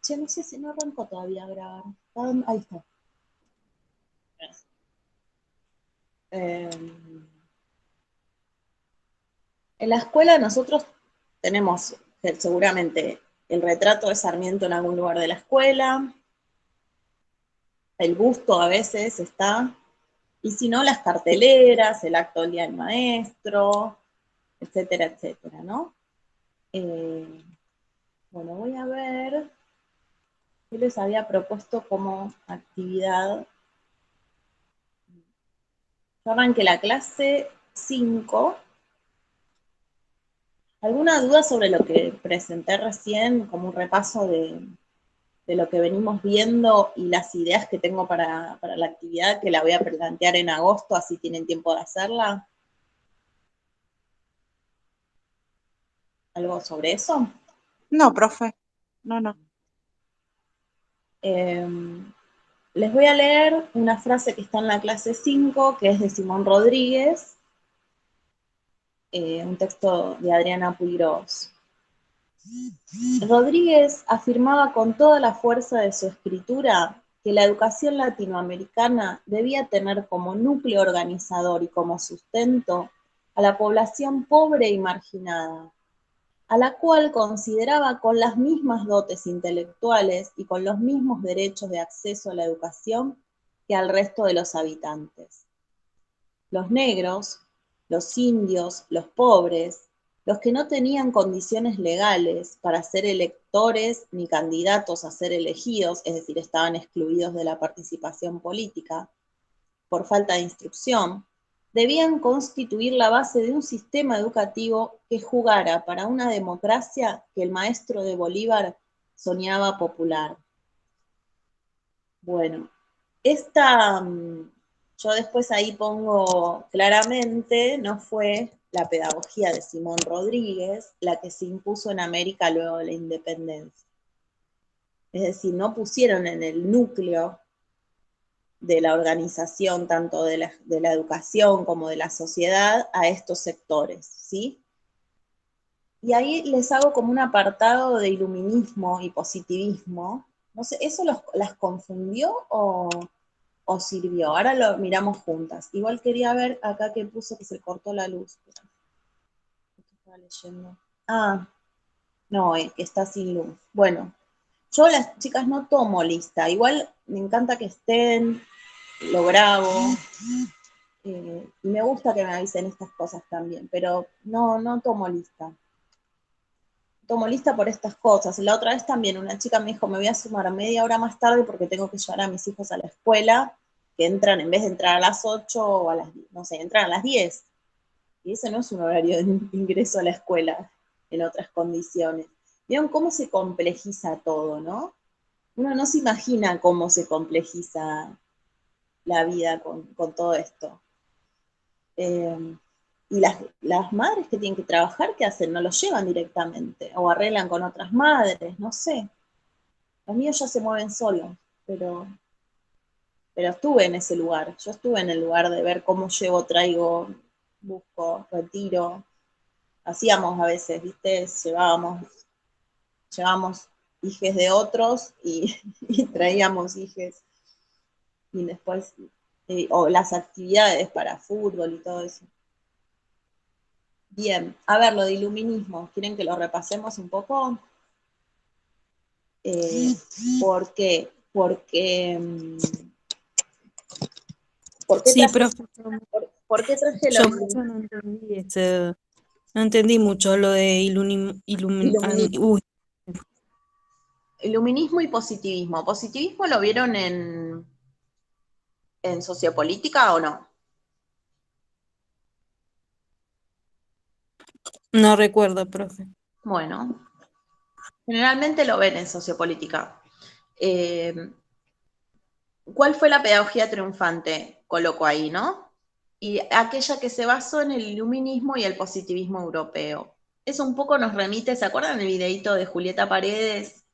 Che, no sé si no arrancó todavía a grabar. Ahí está. Eh, en la escuela nosotros tenemos seguramente el retrato de Sarmiento en algún lugar de la escuela, el busto a veces está, y si no, las carteleras, el acto del día del maestro, etcétera, etcétera, ¿no? Bueno, voy a ver qué les había propuesto como actividad. Yo arranqué la clase 5. ¿Alguna duda sobre lo que presenté recién, como un repaso de lo que venimos viendo y las ideas que tengo para la actividad, que la voy a plantear en agosto, así tienen tiempo de hacerla? ¿Algo sobre eso? No, profe. No, no. Eh, Les voy a leer una frase que está en la clase 5, que es de Simón Rodríguez, un texto de Adriana Puigros. Rodríguez afirmaba con toda la fuerza de su escritura que la educación latinoamericana debía tener como núcleo organizador y como sustento a la población pobre y marginada, a la cual consideraba con las mismas dotes intelectuales y con los mismos derechos de acceso a la educación que al resto de los habitantes. Los negros, los indios, los pobres, los que no tenían condiciones legales para ser electores ni candidatos a ser elegidos, es decir, estaban excluidos de la participación política por falta de instrucción, debían constituir la base de un sistema educativo que jugara para una democracia que el maestro de Bolívar soñaba popular. Bueno, esta, yo después ahí pongo claramente, no fue la pedagogía de Simón Rodríguez la que se impuso en América luego de la independencia. Es decir, no pusieron en el núcleo de la organización, tanto de la educación como de la sociedad, a estos sectores, ¿sí? Y ahí les hago como un apartado de iluminismo y positivismo. No sé, ¿eso las confundió o sirvió? Ahora lo miramos juntas. Igual quería ver acá que puso que se cortó la luz. Estaba leyendo. Ah, no, que está sin luz. Bueno, yo las chicas no tomo lista. Igual me encanta que estén, lo grabo. Y me gusta que me avisen estas cosas también, pero no tomo lista. Tomo lista por estas cosas. La otra vez también una chica me dijo, me voy a sumar media hora más tarde porque tengo que llevar a mis hijos a la escuela, que entran, en vez de entrar a las 8 o a las, no sé, entran a las 10. Y ese no es un horario de ingreso a la escuela en otras condiciones. ¿Vieron cómo se complejiza todo, no? Uno no se imagina cómo se complejiza la vida con todo esto. Y las madres que tienen que trabajar, ¿qué hacen? No los llevan directamente o arreglan con otras madres, no sé. Los míos ya se mueven solos, pero, pero estuve en ese lugar. Yo estuve en el lugar de ver cómo llevo, traigo, busco, retiro. Hacíamos a veces, ¿viste? Llevábamos hijes de otros y traíamos hijes. Y después, o las actividades para fútbol y todo eso. Bien, a ver, lo de iluminismo, ¿quieren que lo repasemos un poco? Eh, ¿Por qué? ¿Por qué Sí, traje, profe, por qué traje lo yo mucho no entendí no entendí mucho lo de iluminismo? uy, Iluminismo y positivismo. ¿Positivismo lo vieron en sociopolítica o no? no recuerdo, profe. Bueno, generalmente lo ven en sociopolítica. Eh, ¿Cuál fue la pedagogía triunfante? Coloco ahí, ¿no? Y aquella que se basó en el iluminismo y el positivismo europeo. Eso un poco nos remite, ¿se acuerdan del videíto de Julieta Paredes?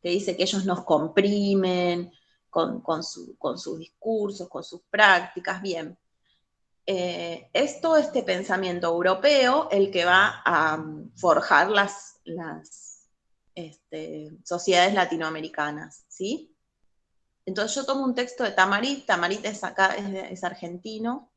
Que dice que ellos nos comprimen con sus discursos, con sus prácticas, bien. Es todo este pensamiento europeo el que va a forjar sociedades latinoamericanas, ¿sí? Entonces yo tomo un texto de Tamarit es argentino,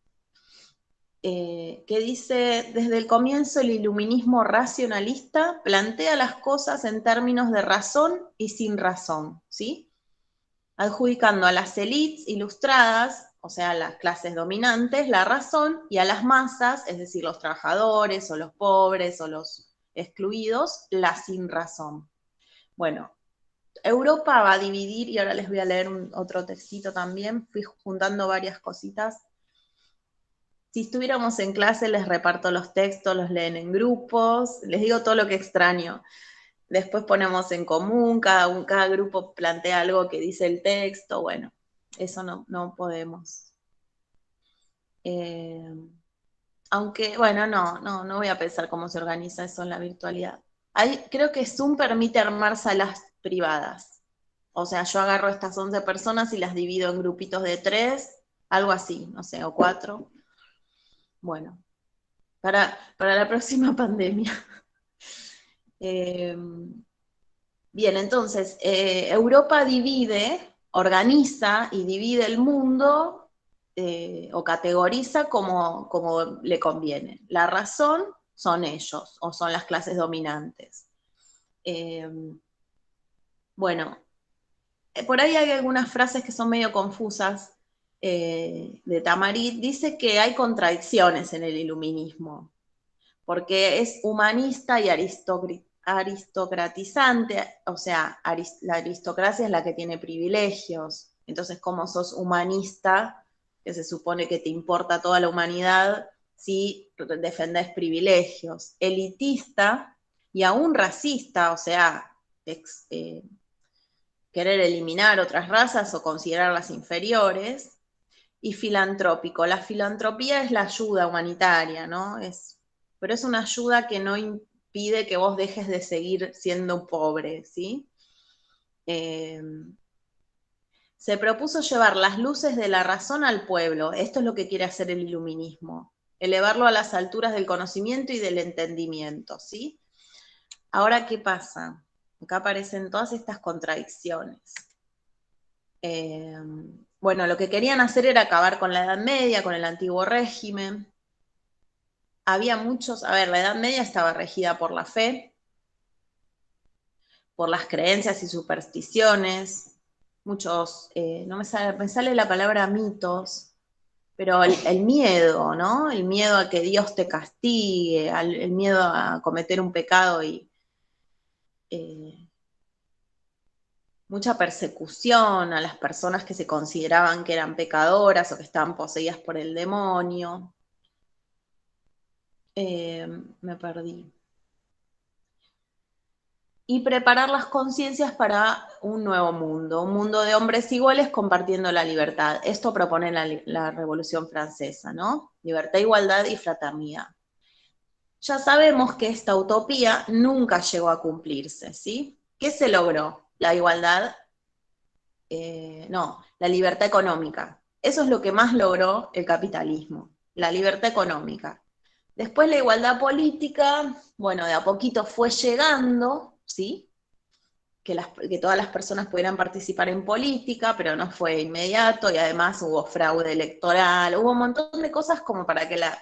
que dice: desde el comienzo el iluminismo racionalista plantea las cosas en términos de razón y sin razón, ¿sí? Adjudicando a las élites ilustradas, o sea, a las clases dominantes, la razón, y a las masas, es decir, los trabajadores o los pobres o los excluidos, la sin razón. Bueno, Europa va a dividir, y ahora les voy a leer otro textito también, fui juntando varias cositas. Si estuviéramos en clase, les reparto los textos, los leen en grupos, les digo todo lo que extraño. Después ponemos en común, cada grupo plantea algo que dice el texto, bueno, eso no podemos. Aunque, bueno, no voy a pensar cómo se organiza eso en la virtualidad. Creo que Zoom permite armar salas privadas. O sea, yo agarro estas 11 personas y las divido en grupitos de 3, algo así, no sé, o 4. Bueno, para la próxima pandemia. Bien, entonces, Europa organiza y divide el mundo, o categoriza como le conviene. La razón son ellos, o son las clases dominantes. Bueno, por ahí hay algunas frases que son medio confusas, de Tamarit. Dice que hay contradicciones en el iluminismo, porque es humanista y aristocratizante, o sea, la aristocracia es la que tiene privilegios. Entonces, como sos humanista, que se supone que te importa toda la humanidad, si defendés privilegios. Elitista y aún racista, o sea, querer eliminar otras razas o considerarlas inferiores. Y filantrópico. La filantropía es la ayuda humanitaria, ¿no? Pero es una ayuda que no impide que vos dejes de seguir siendo pobre, ¿sí? Se propuso llevar las luces de la razón al pueblo. Esto es lo que quiere hacer el iluminismo. Elevarlo a las alturas del conocimiento y del entendimiento, ¿sí? Ahora, ¿qué pasa? Acá aparecen todas estas contradicciones. Bueno, lo que querían hacer era acabar con la Edad Media, con el antiguo régimen. Había muchos, la Edad Media estaba regida por la fe, por las creencias y supersticiones, muchos, no me sale la palabra mitos, pero el miedo, ¿no? El miedo a que Dios te castigue, el miedo a cometer un pecado y mucha persecución a las personas que se consideraban que eran pecadoras o que estaban poseídas por el demonio. Me perdí. Y preparar las conciencias para un nuevo mundo, un mundo de hombres iguales compartiendo la libertad. Esto propone la Revolución Francesa, ¿no? Libertad, igualdad y fraternidad. Ya sabemos que esta utopía nunca llegó a cumplirse, ¿sí? ¿Qué se logró? La igualdad, la libertad económica. Eso es lo que más logró el capitalismo, la libertad económica. Después la igualdad política, bueno, de a poquito fue llegando, ¿sí? Que todas las personas pudieran participar en política, pero no fue inmediato, y además hubo fraude electoral, hubo un montón de cosas como para que la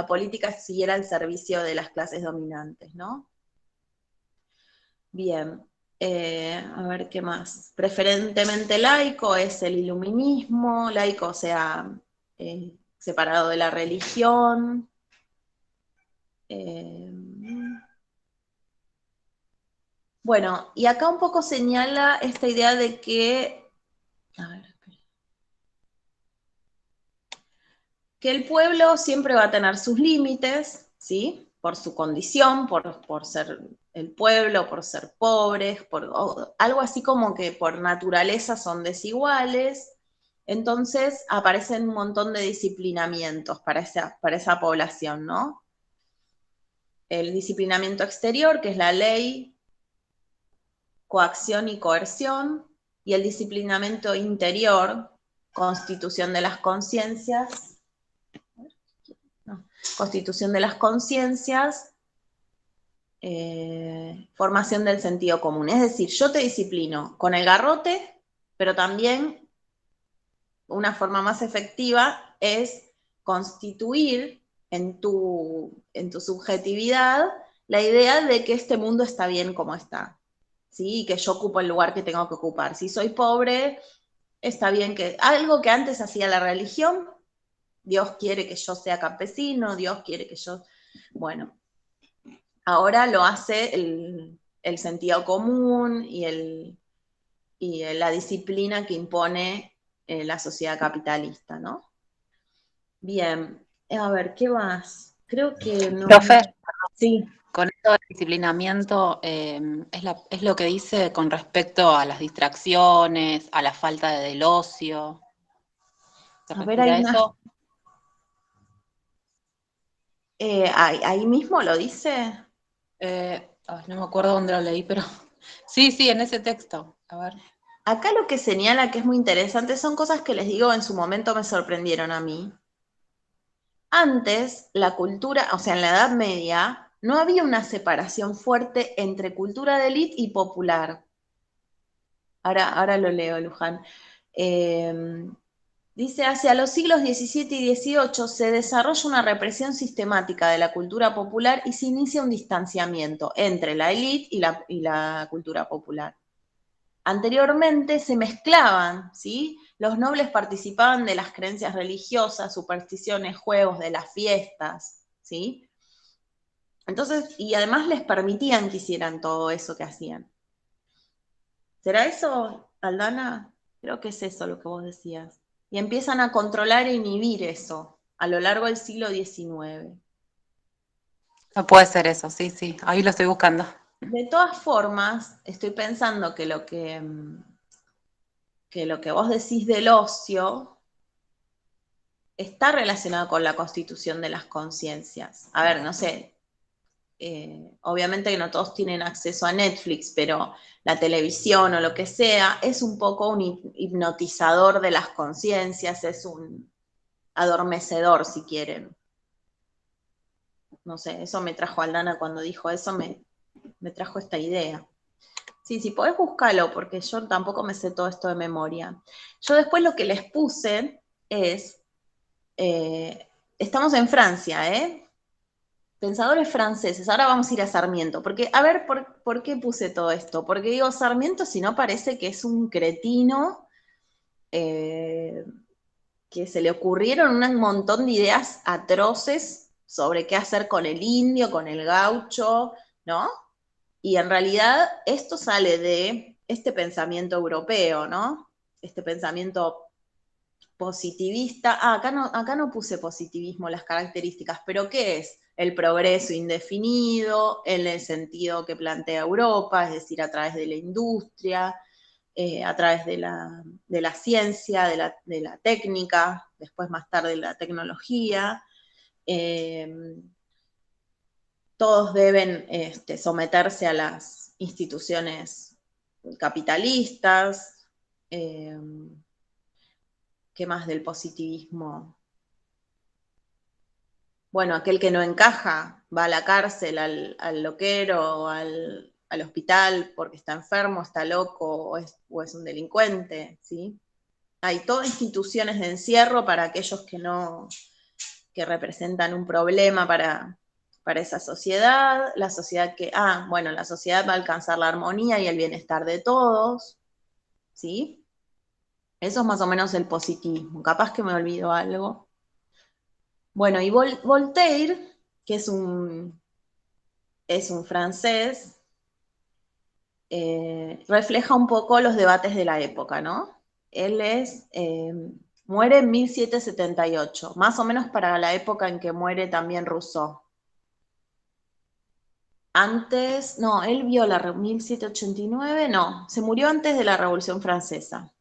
política siguiera al servicio de las clases dominantes, ¿no? Bien, a ver qué más. Preferentemente laico es el iluminismo, laico, o sea, separado de la religión. Bueno, y acá un poco señala esta idea de que, a ver, que el pueblo siempre va a tener sus límites, ¿sí? Por su condición, por ser el pueblo, por ser pobres, algo así como que por naturaleza son desiguales. Entonces aparecen un montón de disciplinamientos para esa población, ¿no? El disciplinamiento exterior, que es la ley, coacción y coerción, y el disciplinamiento interior, constitución de las conciencias, constitución de las conciencias, formación del sentido común. Es decir, yo te disciplino con el garrote, pero también una forma más efectiva es constituir en tu subjetividad la idea de que este mundo está bien como está, ¿sí? Y que yo ocupo el lugar que tengo que ocupar. Si soy pobre, está bien que algo que antes hacía la religión, Dios quiere que yo sea campesino, Dios quiere que yo, bueno, ahora lo hace el sentido común y la disciplina que impone la sociedad capitalista, ¿no? Bien, a ver, ¿qué más? Creo que no. Profe, Sí, con esto del disciplinamiento, es lo que dice con respecto a las distracciones, a la falta del ocio. ¿Se a ver, refiere hay a una. eso? Ahí mismo lo dice. No me acuerdo dónde lo leí, pero sí, en ese texto. A ver. Acá lo que señala que es muy interesante son cosas que les digo en su momento me sorprendieron a mí. Antes, la cultura, o sea, en la Edad Media, no había una separación fuerte entre cultura de élite y popular. Ahora lo leo, Luján. Eh, Dice, hacia los siglos XVII y XVIII se desarrolla una represión sistemática de la cultura popular y se inicia un distanciamiento entre la élite y la cultura popular. Anteriormente se mezclaban, ¿sí? Los nobles participaban de las creencias religiosas, supersticiones, juegos, de las fiestas, ¿sí? Entonces, y además les permitían que hicieran todo eso que hacían. ¿Será eso, Aldana? Creo que es eso lo que vos decías. Y empiezan a controlar e inhibir eso a lo largo del siglo XIX. No puede ser eso, sí, ahí lo estoy buscando. De todas formas, estoy pensando que lo que vos decís del ocio está relacionado con la constitución de las conciencias. A ver, no sé, obviamente que no todos tienen acceso a Netflix, pero la televisión o lo que sea es un poco un hipnotizador de las conciencias, es un adormecedor, si quieren. No sé, eso me trajo Aldana cuando dijo eso, me trajo esta idea. Sí, si podés buscarlo, porque yo tampoco me sé todo esto de memoria. Yo después lo que les puse es, estamos en Francia, ¿eh? Pensadores franceses, ahora vamos a ir a Sarmiento, porque a ver, ¿por qué puse todo esto? Porque digo, Sarmiento si no parece que es un cretino, eh, que se le ocurrieron un montón de ideas atroces sobre qué hacer con el indio, con el gaucho, ¿no? Y en realidad esto sale de este pensamiento europeo, ¿no? Este pensamiento positivista. Acá no puse positivismo, las características, pero ¿qué es? El progreso indefinido, en el sentido que plantea Europa, es decir, a través de la industria, a través de la ciencia, de la técnica, después más tarde la tecnología. Todos deben someterse a las instituciones capitalistas. Eh, ¿Qué más del positivismo? Bueno, aquel que no encaja va a la cárcel, al loquero, al hospital porque está enfermo, está loco o es un delincuente, ¿sí? Hay todas instituciones de encierro para aquellos que representan un problema para esa sociedad, la sociedad bueno, la sociedad va a alcanzar la armonía y el bienestar de todos, ¿sí? Eso es más o menos el positivismo, capaz que me olvido algo. Bueno, y Voltaire, que es un francés, refleja un poco los debates de la época, ¿no? Él muere en 1778, más o menos para la época en que muere también Rousseau. Antes, no, él vio la 1789, no, se murió antes de la Revolución Francesa.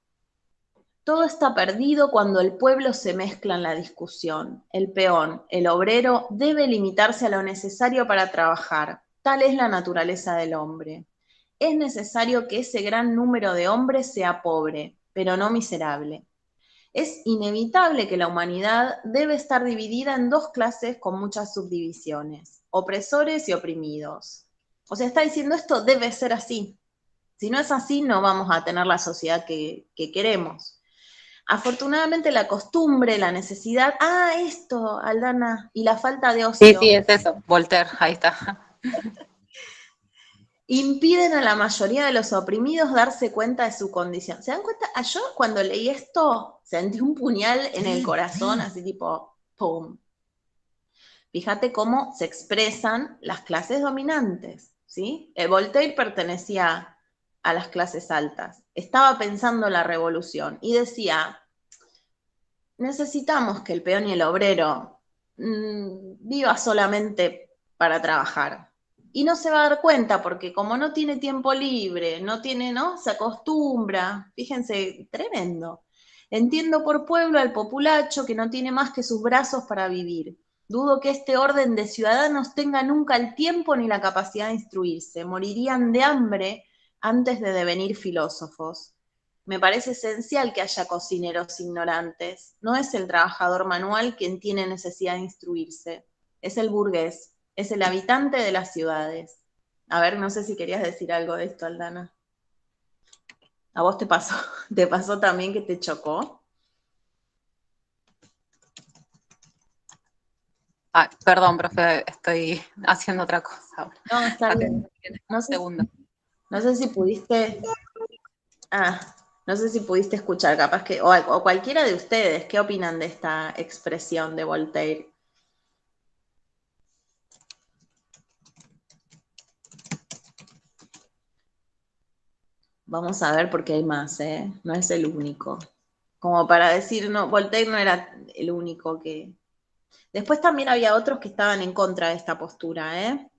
Todo está perdido cuando el pueblo se mezcla en la discusión. El peón, el obrero, debe limitarse a lo necesario para trabajar. Tal es la naturaleza del hombre. Es necesario que ese gran número de hombres sea pobre, pero no miserable. Es inevitable que la humanidad debe estar dividida en dos clases con muchas subdivisiones, opresores y oprimidos. O sea, está diciendo esto debe ser así. Si no es así, no vamos a tener la sociedad que queremos. Afortunadamente la costumbre, la necesidad, esto, Aldana, y la falta de Sí, ocio, sí, es eso. Voltaire, ahí está. impiden a la mayoría de los oprimidos darse cuenta de su condición. ¿Se dan cuenta? Yo cuando leí esto sentí un puñal en el corazón, así tipo, ¡pum! Fíjate cómo se expresan las clases dominantes, ¿sí? Voltaire pertenecía a las clases altas, estaba pensando la revolución y decía, necesitamos que el peón y el obrero viva solamente para trabajar. Y no se va a dar cuenta porque como no tiene tiempo libre, ¿no? Se acostumbra. Fíjense, tremendo. Entiendo por pueblo al populacho que no tiene más que sus brazos para vivir. Dudo que este orden de ciudadanos tenga nunca el tiempo ni la capacidad de instruirse. Morirían de hambre antes de devenir filósofos. Me parece esencial que haya cocineros ignorantes. No es el trabajador manual quien tiene necesidad de instruirse. Es el burgués, es el habitante de las ciudades. A ver, no sé si querías decir algo de esto, Aldana. ¿A vos te pasó? ¿Te pasó también que te chocó? Perdón, profe, estoy haciendo otra cosa ahora. No, está bien. Un segundo. No sé si pudiste... no sé si pudiste escuchar, capaz que... O cualquiera de ustedes, ¿qué opinan de esta expresión de Voltaire? Vamos a ver porque hay más, ¿eh? No es el único. Como para decir, no, Voltaire no era el único que... Después también había otros que estaban en contra de esta postura, ¿eh?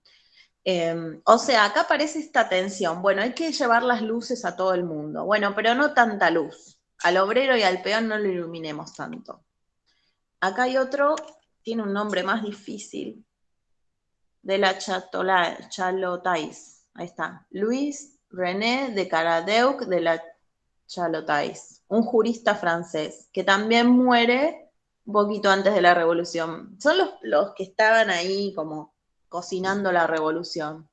O sea, acá aparece esta tensión. Bueno, hay que llevar las luces a todo el mundo. Bueno, pero no tanta luz. Al obrero y al peón no lo iluminemos tanto. Acá hay otro, tiene un nombre más difícil, de la Chalotais. Ahí está. Luis René de Caradeuc de la Chalotais, un jurista francés, que también muere un poquito antes de la revolución. Son los que estaban ahí como cocinando la revolución.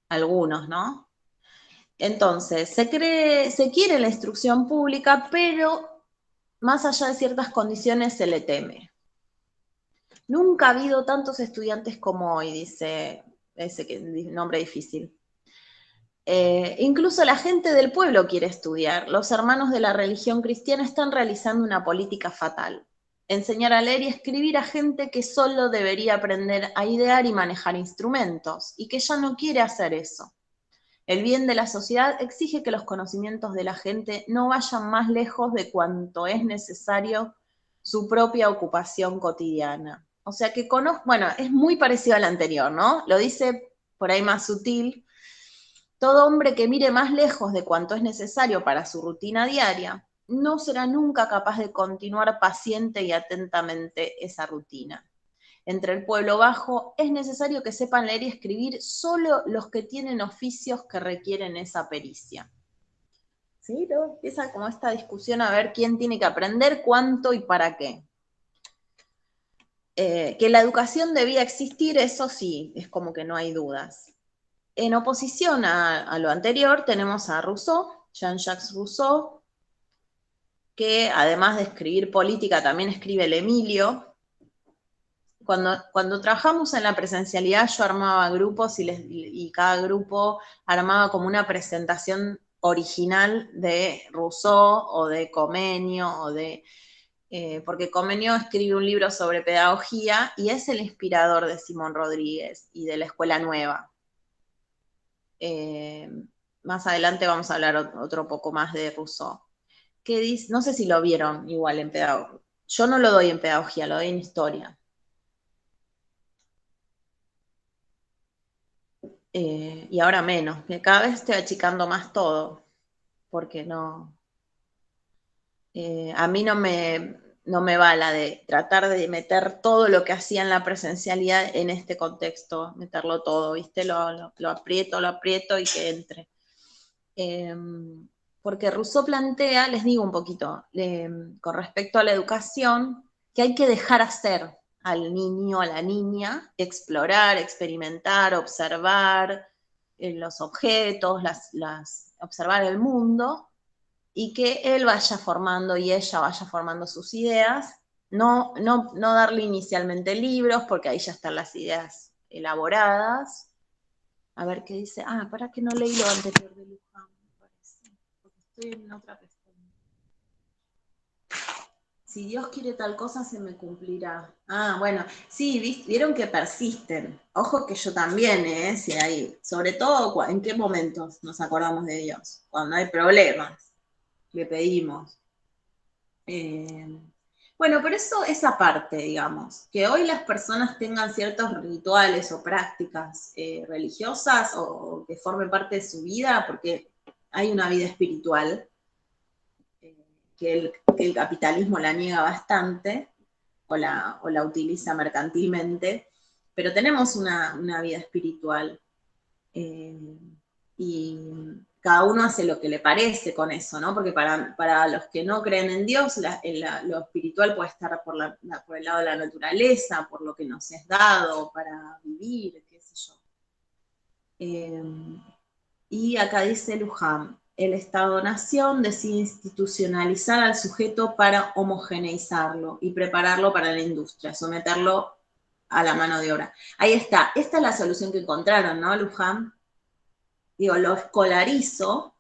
Algunos, ¿no? Entonces, se quiere la instrucción pública, pero más allá de ciertas condiciones se le teme. Nunca ha habido tantos estudiantes como hoy, dice ese nombre difícil. Incluso la gente del pueblo quiere estudiar. Los hermanos de la religión cristiana están realizando una política fatal. Enseñar a leer y escribir a gente que solo debería aprender a idear y manejar instrumentos, y que ya no quiere hacer eso. El bien de la sociedad exige que los conocimientos de la gente no vayan más lejos de cuanto es necesario su propia ocupación cotidiana. O sea que bueno, es muy parecido al anterior, ¿no? Lo dice por ahí más sutil. Todo hombre que mire más lejos de cuanto es necesario para su rutina diaria no será nunca capaz de continuar paciente y atentamente esa rutina. Entre el pueblo bajo es necesario que sepan leer y escribir solo los que tienen oficios que requieren esa pericia. ¿Sí? Luego empieza como esta discusión a ver quién tiene que aprender, cuánto y para qué. Que la educación debía existir, eso sí, es como que no hay dudas. En oposición a lo anterior tenemos a Rousseau, Jean-Jacques Rousseau, que además de escribir política también escribe el Emilio. Cuando trabajamos en la presencialidad yo armaba grupos y cada grupo armaba como una presentación original de Rousseau o de Comenio porque Comenio escribe un libro sobre pedagogía y es el inspirador de Simón Rodríguez y de la Escuela Nueva. Más adelante vamos a hablar otro poco más de Rousseau. ¿Qué dice? No sé si lo vieron igual en pedagogía. Yo no lo doy en pedagogía, lo doy en historia. Y ahora menos, que cada vez estoy achicando más todo, porque no, a mí no me va la de tratar de meter todo lo que hacía en la presencialidad en este contexto, meterlo todo, ¿viste? Lo aprieto y que entre. Porque Rousseau plantea, les digo un poquito, con respecto a la educación, que hay que dejar hacer al niño, a la niña, explorar, experimentar, observar los objetos, observar el mundo, y que él vaya formando y ella vaya formando sus ideas, no darle inicialmente libros, porque ahí ya están las ideas elaboradas. A ver qué dice. Para que no leí lo anterior de Luján, me parece, porque estoy en otra pestaña. Si Dios quiere tal cosa, se me cumplirá. Bueno, sí, vieron que persisten. Ojo que yo también, si hay, sobre todo, ¿en qué momentos nos acordamos de Dios? Cuando hay problemas, le pedimos. Bueno, por eso esa parte, digamos, que hoy las personas tengan ciertos rituales o prácticas religiosas o que formen parte de su vida, porque hay una vida espiritual, que el capitalismo la niega bastante, o la utiliza mercantilmente, pero tenemos una vida espiritual, y cada uno hace lo que le parece con eso, ¿no? Porque para los que no creen en Dios, lo espiritual puede estar por el lado de la naturaleza, por lo que nos es dado para vivir, qué sé yo. Y acá dice Luján, el Estado-Nación decide institucionalizar al sujeto para homogeneizarlo y prepararlo para la industria, someterlo a la mano de obra. Ahí está, esta es la solución que encontraron, ¿no, Luján? Digo, lo escolarizo,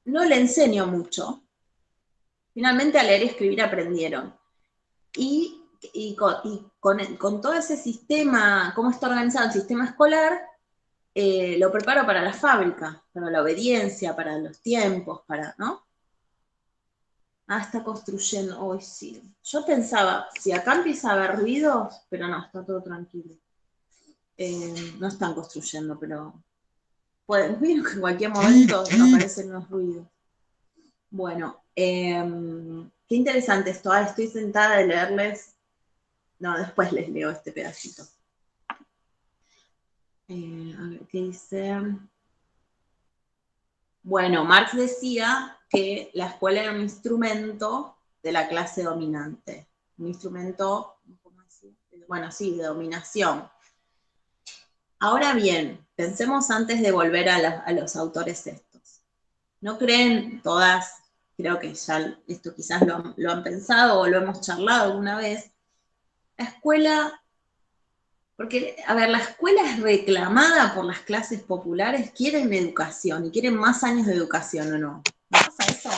no le enseño mucho, finalmente a leer y escribir aprendieron. Y con todo ese sistema, cómo está organizado el sistema escolar, lo preparo para la fábrica, para la obediencia, para los tiempos, ¿no? Está construyendo, hoy sí. Yo pensaba, si acá empieza a haber ruidos, pero no, está todo tranquilo. No están construyendo, pero vieron que en cualquier momento aparecen unos ruidos. Bueno, qué interesante esto. Estoy sentada de leerles. No, después les leo este pedacito. A ver, ¿qué dice? Bueno, Marx decía que la escuela era un instrumento de la clase dominante. Un instrumento, ¿cómo decir? Bueno, sí, de dominación. Ahora bien, pensemos antes de volver a los autores estos. ¿No creen todas, creo que ya esto quizás lo han pensado o lo hemos charlado alguna vez, la escuela, porque, a ver, la escuela es reclamada por las clases populares, quieren educación y quieren más años de educación, ¿o no? ¿No pasa eso?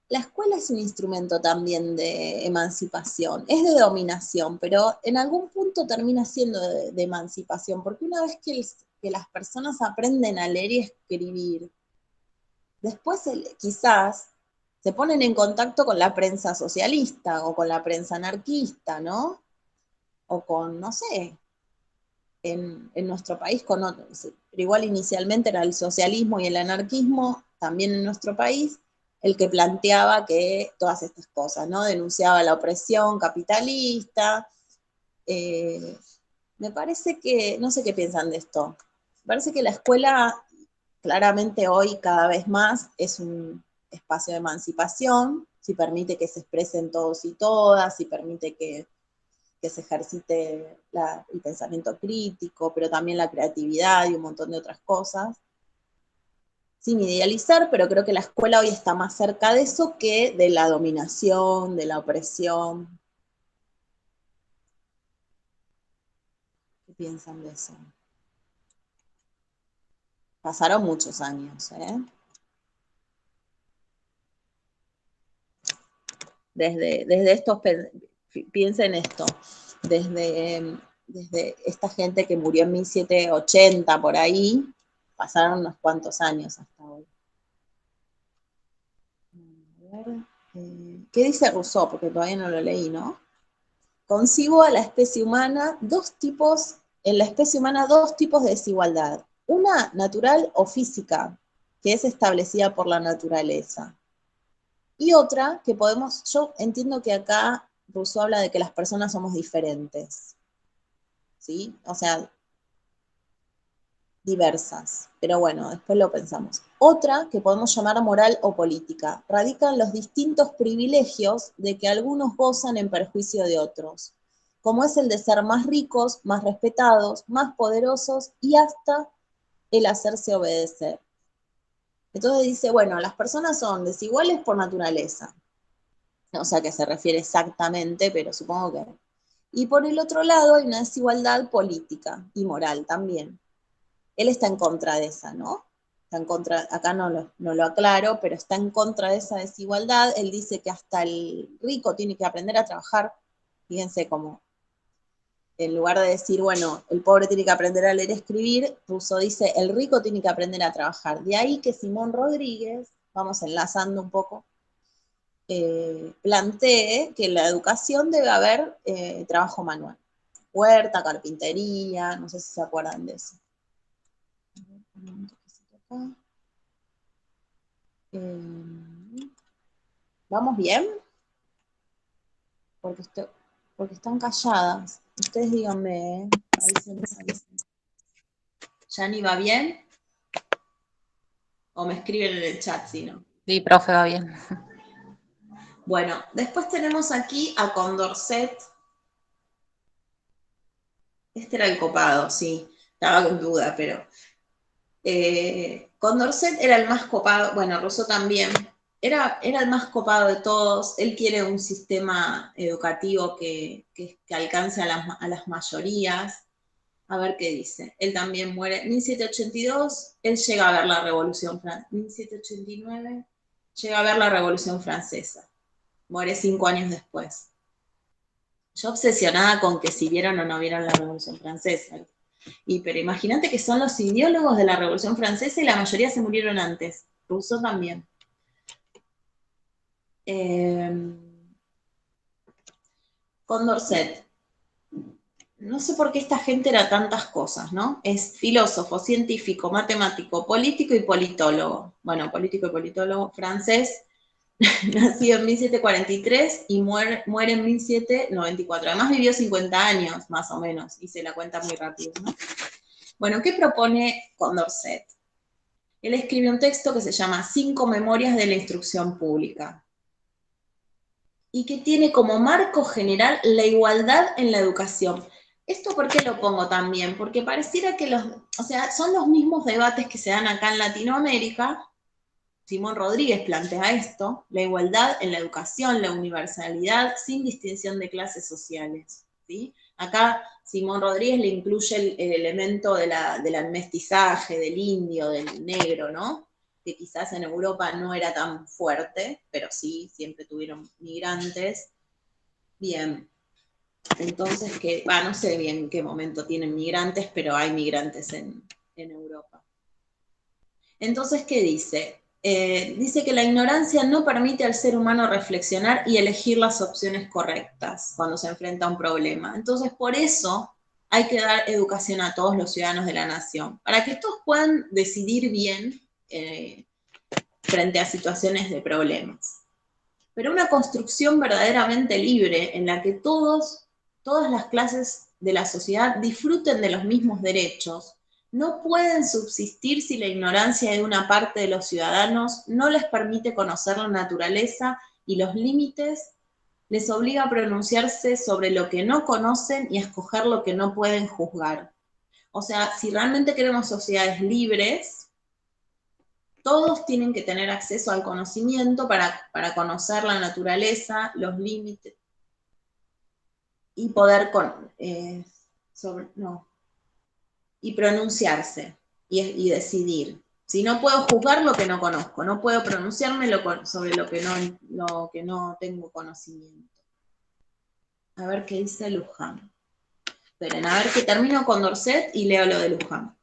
La escuela es un instrumento también de emancipación, es de dominación, pero en algún punto termina siendo de emancipación, porque una vez que las personas aprenden a leer y escribir, después quizás se ponen en contacto con la prensa socialista o con la prensa anarquista, ¿no? O con, no sé, en nuestro país, pero igual inicialmente era el socialismo y el anarquismo, también en nuestro país, el que planteaba que todas estas cosas, ¿no? Denunciaba la opresión capitalista. Me parece que, no sé qué piensan de esto, me parece que la escuela claramente hoy cada vez más es un espacio de emancipación, si permite que se expresen todos y todas, si permite que se ejercite el pensamiento crítico, pero también la creatividad y un montón de otras cosas. Sin idealizar, pero creo que la escuela hoy está más cerca de eso que de la dominación, de la opresión. ¿Qué piensan de eso? Pasaron muchos años, ¿eh? Desde estos, piensen esto, desde esta gente que murió en 1780 por ahí, pasaron unos cuantos años hasta hoy. A ver, ¿qué dice Rousseau? Porque todavía no lo leí, ¿no? Concibo a la especie humana en la especie humana dos tipos de desigualdad. Una natural o física, que es establecida por la naturaleza. Y otra que yo entiendo que acá Rousseau habla de que las personas somos diferentes. ¿Sí? O sea, diversas, pero bueno, después lo pensamos. Otra, que podemos llamar moral o política, radica en los distintos privilegios de que algunos gozan en perjuicio de otros, como es el de ser más ricos, más respetados, más poderosos y hasta el hacerse obedecer. Entonces dice, bueno, las personas son desiguales por naturaleza. No sé a qué se refiere exactamente, pero supongo que... Y por el otro lado hay una desigualdad política y moral también. Él está en contra de esa, ¿no? Está en contra, acá no lo aclaro, pero está en contra de esa desigualdad. Él dice que hasta el rico tiene que aprender a trabajar. Fíjense cómo, en lugar de decir, bueno, el pobre tiene que aprender a leer y escribir, Rousseau dice, el rico tiene que aprender a trabajar. De ahí que Simón Rodríguez, vamos enlazando un poco, plantee que en la educación debe haber trabajo manual. Huerta, carpintería, no sé si se acuerdan de eso. ¿Vamos bien? Porque están calladas. Ustedes díganme, avísenme. ¿Yani va bien? O me escriben en el chat, si no. Sí, profe, va bien. Bueno, después tenemos aquí a Condorcet. Este era el copado, sí. Estaba con duda, pero... Condorcet era el más copado, bueno, Rousseau también. Era el más copado de todos. Él quiere un sistema educativo que alcance a las mayorías. A ver qué dice. Él también muere en 1782. Él llega a ver la Revolución Francesa. 1789 llega a ver la Revolución Francesa. Muere 5 años después. Yo obsesionada con que si vieron o no vieron la Revolución Francesa. Pero imagínate que son los ideólogos de la Revolución Francesa y la mayoría se murieron antes. Rousseau también. Condorcet. No sé por qué esta gente era tantas cosas, ¿no? Es filósofo, científico, matemático, político y politólogo. Bueno, político y politólogo francés, nacido en 1743 y muere en 1794. Además vivió 50 años, más o menos, hice la cuenta muy rápido, ¿no? Bueno, ¿qué propone Condorcet? Él escribe un texto que se llama 5 Memorias de la Instrucción Pública y que tiene como marco general la igualdad en la educación. ¿Esto por qué lo pongo también? Porque pareciera que son los mismos debates que se dan acá en Latinoamérica. Simón Rodríguez plantea esto, la igualdad en la educación, la universalidad, sin distinción de clases sociales, ¿sí? Acá Simón Rodríguez le incluye el elemento del mestizaje, del indio, del negro, ¿no? Que quizás en Europa no era tan fuerte, pero sí, siempre tuvieron migrantes. Bien, entonces, no sé bien en qué momento tienen migrantes, pero hay migrantes en Europa. Entonces, ¿qué dice? Dice que la ignorancia no permite al ser humano reflexionar y elegir las opciones correctas cuando se enfrenta a un problema. Entonces, por eso hay que dar educación a todos los ciudadanos de la nación, para que todos puedan decidir bien frente a situaciones de problemas. Pero una construcción verdaderamente libre en la que todas las clases de la sociedad disfruten de los mismos derechos, no pueden subsistir si la ignorancia de una parte de los ciudadanos no les permite conocer la naturaleza y los límites, les obliga a pronunciarse sobre lo que no conocen y a escoger lo que no pueden juzgar. O sea, si realmente queremos sociedades libres, todos tienen que tener acceso al conocimiento para conocer la naturaleza, los límites, y poder y pronunciarse y decidir. Si no puedo juzgar lo que no conozco, no puedo pronunciarme sobre lo que no tengo conocimiento. A ver qué dice Luján. Esperen, a ver que termino con Condorcet y leo lo de Luján.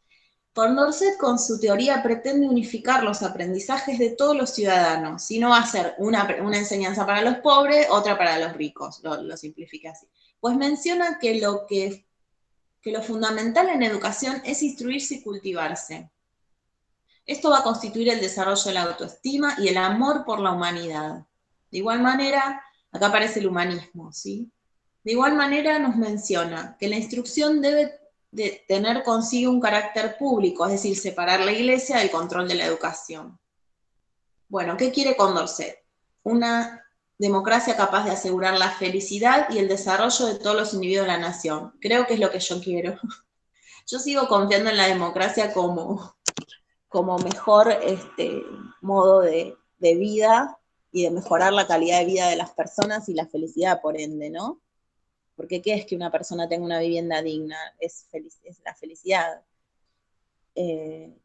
Condorcet con su teoría pretende unificar los aprendizajes de todos los ciudadanos, si no va a ser una enseñanza para los pobres, otra para los ricos, lo simplifica así. Pues menciona que lo fundamental en educación es instruirse y cultivarse. Esto va a constituir el desarrollo de la autoestima y el amor por la humanidad. De igual manera, acá aparece el humanismo, ¿sí? De igual manera nos menciona que la instrucción debe de tener consigo un carácter público, es decir, separar la iglesia del control de la educación. Bueno, ¿qué quiere Condorcet? Una democracia capaz de asegurar la felicidad y el desarrollo de todos los individuos de la nación. Creo que es lo que yo quiero. Yo sigo confiando en la democracia como mejor modo de vida y de mejorar la calidad de vida de las personas y la felicidad, por ende, ¿no? Porque ¿qué es que una persona tenga una vivienda digna? Es la felicidad.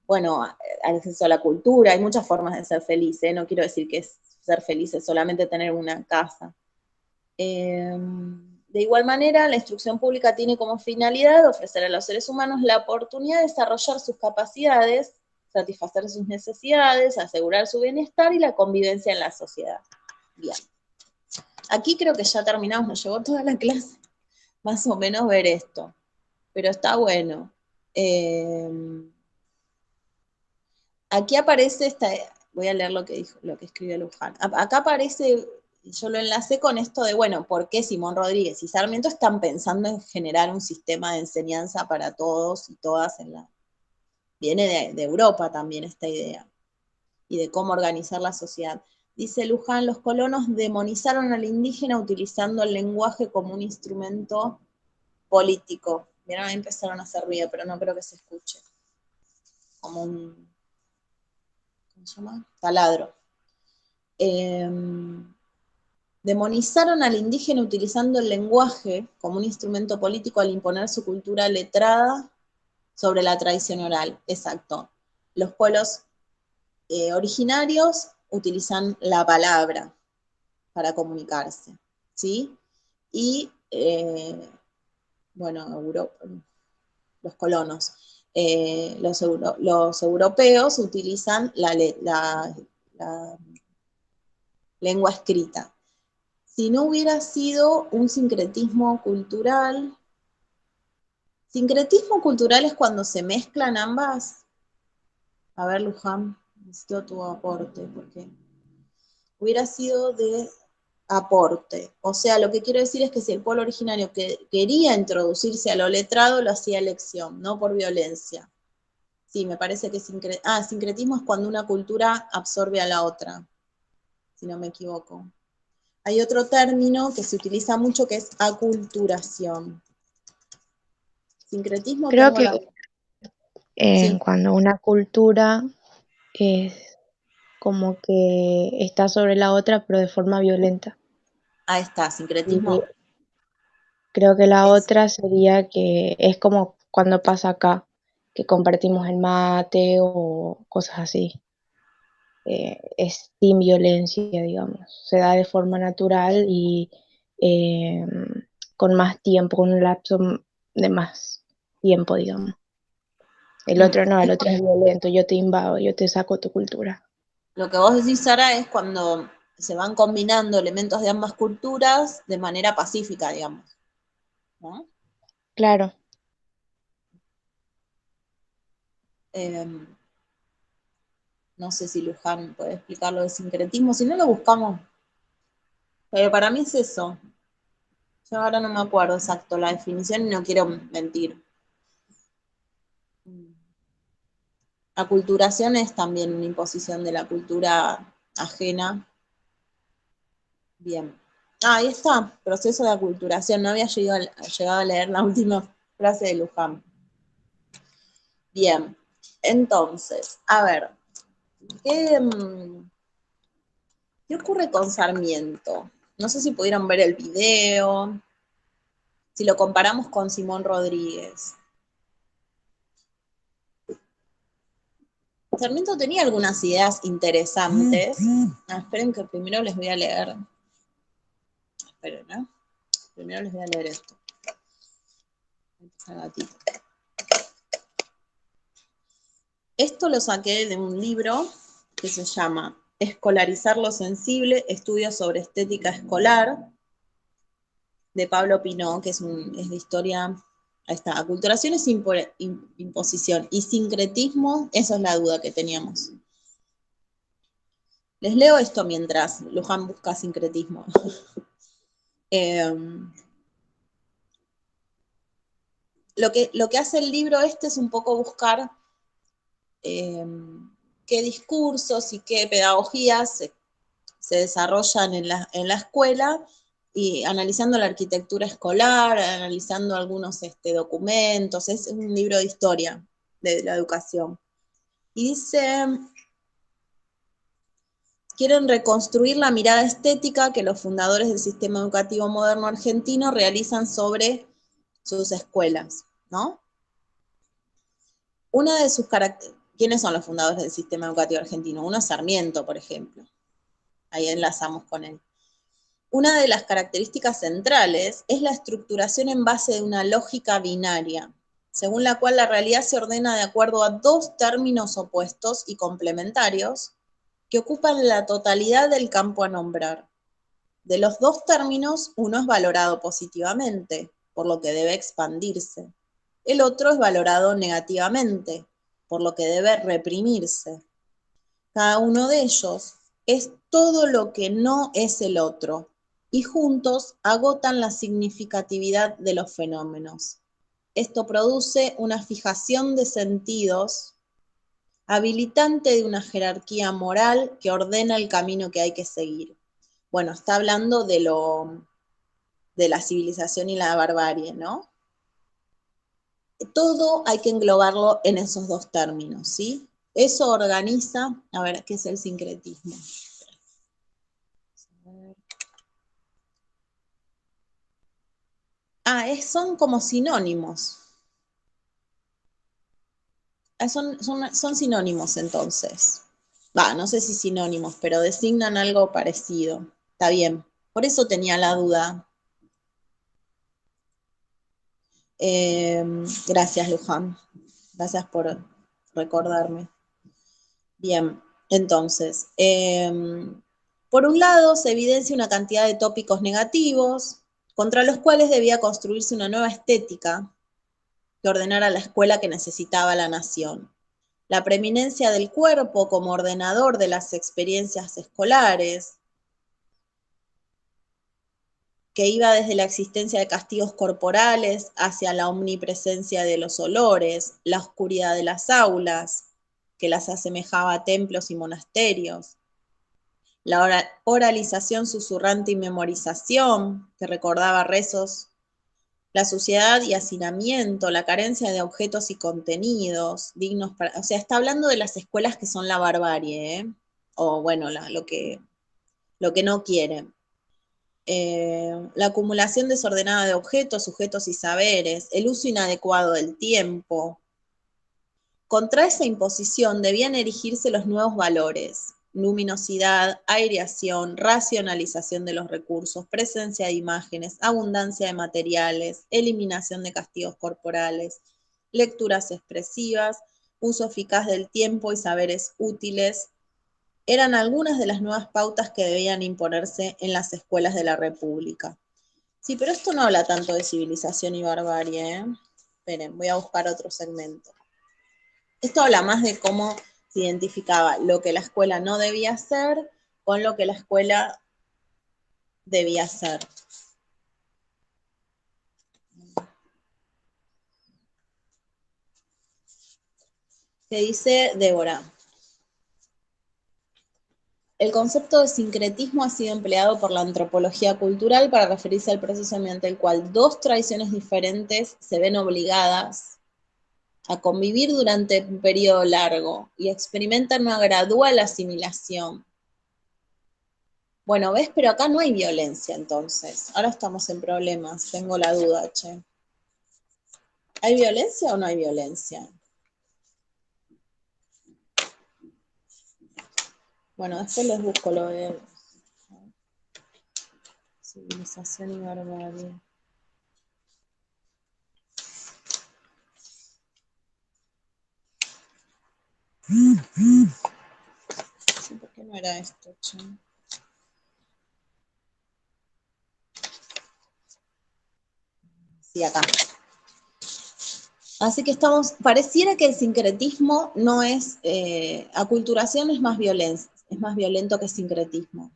Bueno, al acceso a la cultura, hay muchas formas de ser feliz, ¿eh? No quiero decir que ser feliz es solamente tener una casa. De igual manera, la instrucción pública tiene como finalidad ofrecer a los seres humanos la oportunidad de desarrollar sus capacidades, satisfacer sus necesidades, asegurar su bienestar y la convivencia en la sociedad. Bien. Aquí creo que ya terminamos, nos llevó toda la clase más o menos ver esto, pero está bueno. Aquí aparece voy a leer lo que escribió Luján. Acá aparece, yo lo enlacé con esto de, bueno, ¿por qué Simón Rodríguez y Sarmiento están pensando en generar un sistema de enseñanza para todos y todas viene de Europa también esta idea, y de cómo organizar la sociedad. Dice Luján, los colonos demonizaron al indígena utilizando el lenguaje como un instrumento político. Vieron, ahí empezaron a hacer ruido, pero no creo que se escuche. Como un, ¿cómo se llama? Taladro. Demonizaron al indígena utilizando el lenguaje como un instrumento político al imponer su cultura letrada sobre la tradición oral. Exacto. Los pueblos originarios utilizan la palabra para comunicarse, ¿sí? Y, bueno, los colonos. Los europeos utilizan la lengua escrita. Si no hubiera sido un sincretismo cultural es cuando se mezclan ambas. A ver, Luján, necesito tu aporte, porque hubiera sido de aporte. O sea, lo que quiero decir es que si el pueblo originario quería introducirse a lo letrado, lo hacía elección, no por violencia. Sí, me parece que sincretismo es cuando una cultura absorbe a la otra, si no me equivoco. Hay otro término que se utiliza mucho que es aculturación. Sincretismo Creo tengo que Sí. cuando una cultura es como que está sobre la otra, pero de forma violenta. Ahí está, Y sincretismo. creo que la Es, otra sería que es como cuando pasa acá, que compartimos el mate o cosas así. Es sin violencia, digamos. Se da de forma natural y eh, con más tiempo, con un lapso de más tiempo, digamos. El otro no, el otro es violento, yo te invado, yo te saco tu cultura. lo que vos decís, Sara, es cuando se van combinando elementos de ambas culturas de manera pacífica, digamos, ¿no? Claro. No sé si Luján puede explicar lo de sincretismo, si no lo buscamos. Pero para mí es eso. Yo ahora no me acuerdo exacto la definición y no quiero mentir. Aculturación es también una imposición de la cultura ajena. Bien. Ahí está, proceso de aculturación. No había llegado a leer la última frase de Luján. Bien. Entonces, a ver, ¿qué ocurre con Sarmiento? No sé si pudieron ver el video, si lo comparamos con Simón Rodríguez. Sarmiento tenía algunas ideas interesantes. Esperen que primero les voy a leer. Esperen, ¿eh? Primero les voy a leer esto. Esto lo saqué de un libro que se llama Escolarizar lo sensible, estudios sobre estética escolar, de Pablo Pinó, que es de historia. Ahí está, aculturación es imposición, y sincretismo, esa es la duda que teníamos. Les leo esto mientras Luján busca sincretismo. lo que hace el libro este es un poco buscar qué discursos y qué pedagogías se desarrollan en la escuela, y analizando la arquitectura escolar, analizando algunos documentos. Es un libro de historia de la educación. Y dice: quieren reconstruir la mirada estética que los fundadores del sistema educativo moderno argentino realizan sobre sus escuelas, ¿no? Una de sus características, ¿quiénes son los fundadores del sistema educativo argentino? Uno es Sarmiento, por ejemplo. Ahí enlazamos con él. Una de las características centrales es la estructuración en base de una lógica binaria, según la cual la realidad se ordena de acuerdo a dos términos opuestos y complementarios que ocupan la totalidad del campo a nombrar. De los dos términos, uno es valorado positivamente, por lo que debe expandirse. El otro es valorado negativamente, por lo que debe reprimirse. Cada uno de ellos es todo lo que no es el otro, y juntos agotan la significatividad de los fenómenos. Esto produce una fijación de sentidos habilitante de una jerarquía moral que ordena el camino que hay que seguir. Bueno, está hablando de la civilización y la barbarie, ¿no? Todo hay que englobarlo en esos dos términos, ¿sí? Eso organiza, a ver, ¿qué es el sincretismo? Son como sinónimos. Son sinónimos entonces. No sé si sinónimos, pero designan algo parecido. Está bien. Por eso tenía la duda. Gracias, Luján. Gracias por recordarme. Bien, entonces, por un lado se evidencia una cantidad de tópicos negativos, contra los cuales debía construirse una nueva estética que ordenara la escuela que necesitaba la nación. La preeminencia del cuerpo como ordenador de las experiencias escolares, que iba desde la existencia de castigos corporales hacia la omnipresencia de los olores, la oscuridad de las aulas, que las asemejaba a templos y monasterios, la oralización susurrante y memorización, que recordaba rezos, la suciedad y hacinamiento, la carencia de objetos y contenidos dignos para... O sea, está hablando de las escuelas que son la barbarie, ¿eh? O bueno, lo que no quieren. La acumulación desordenada de objetos, sujetos y saberes, el uso inadecuado del tiempo. Contra esa imposición debían erigirse los nuevos valores: luminosidad, aireación, racionalización de los recursos, presencia de imágenes, abundancia de materiales, eliminación de castigos corporales, lecturas expresivas, uso eficaz del tiempo y saberes útiles. Eran algunas de las nuevas pautas que debían imponerse en las escuelas de la República. Sí, pero esto no habla tanto de civilización y barbarie, ¿eh? Esperen, voy a buscar otro segmento. Esto habla más de cómo se identificaba lo que la escuela no debía hacer con lo que la escuela debía hacer. ¿Qué dice Débora? El concepto de sincretismo ha sido empleado por la antropología cultural para referirse al proceso mediante el cual dos tradiciones diferentes se ven obligadas a convivir durante un periodo largo y experimentan una gradual asimilación. Bueno, ¿ves? Pero acá no hay violencia, entonces. Ahora estamos en problemas, tengo la duda, che. ¿Hay violencia o no hay violencia? Bueno, después les busco lo de civilización y barbarie. Sí, ¿por qué no era esto, che? Sí, acá. Así que pareciera que el sincretismo no es, aculturación es más violento que sincretismo.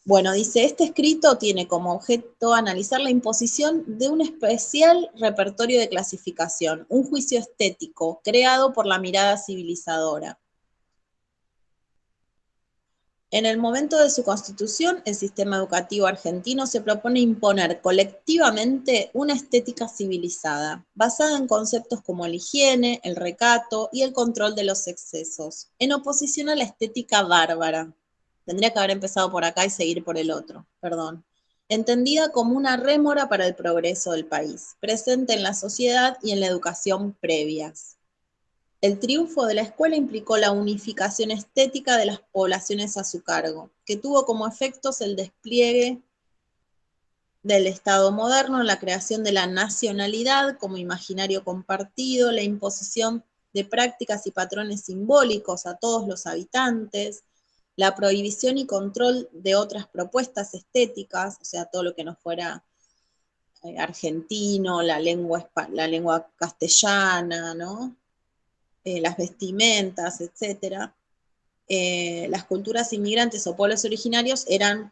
Bueno, dice, este escrito tiene como objeto analizar la imposición de un especial repertorio de clasificación, un juicio estético creado por la mirada civilizadora. En el momento de su constitución, el sistema educativo argentino se propone imponer colectivamente una estética civilizada, basada en conceptos como la higiene, el recato y el control de los excesos, en oposición a la estética bárbara. Tendría que haber empezado por acá y seguir por el otro, perdón. Entendida como una rémora para el progreso del país, presente en la sociedad y en la educación previas. El triunfo de la escuela implicó la unificación estética de las poblaciones a su cargo, que tuvo como efectos el despliegue del Estado moderno, la creación de la nacionalidad como imaginario compartido, la imposición de prácticas y patrones simbólicos a todos los habitantes, la prohibición y control de otras propuestas estéticas, o sea, todo lo que no fuera argentino, la lengua castellana, ¿no? Las vestimentas, etcétera. Las culturas inmigrantes o pueblos originarios eran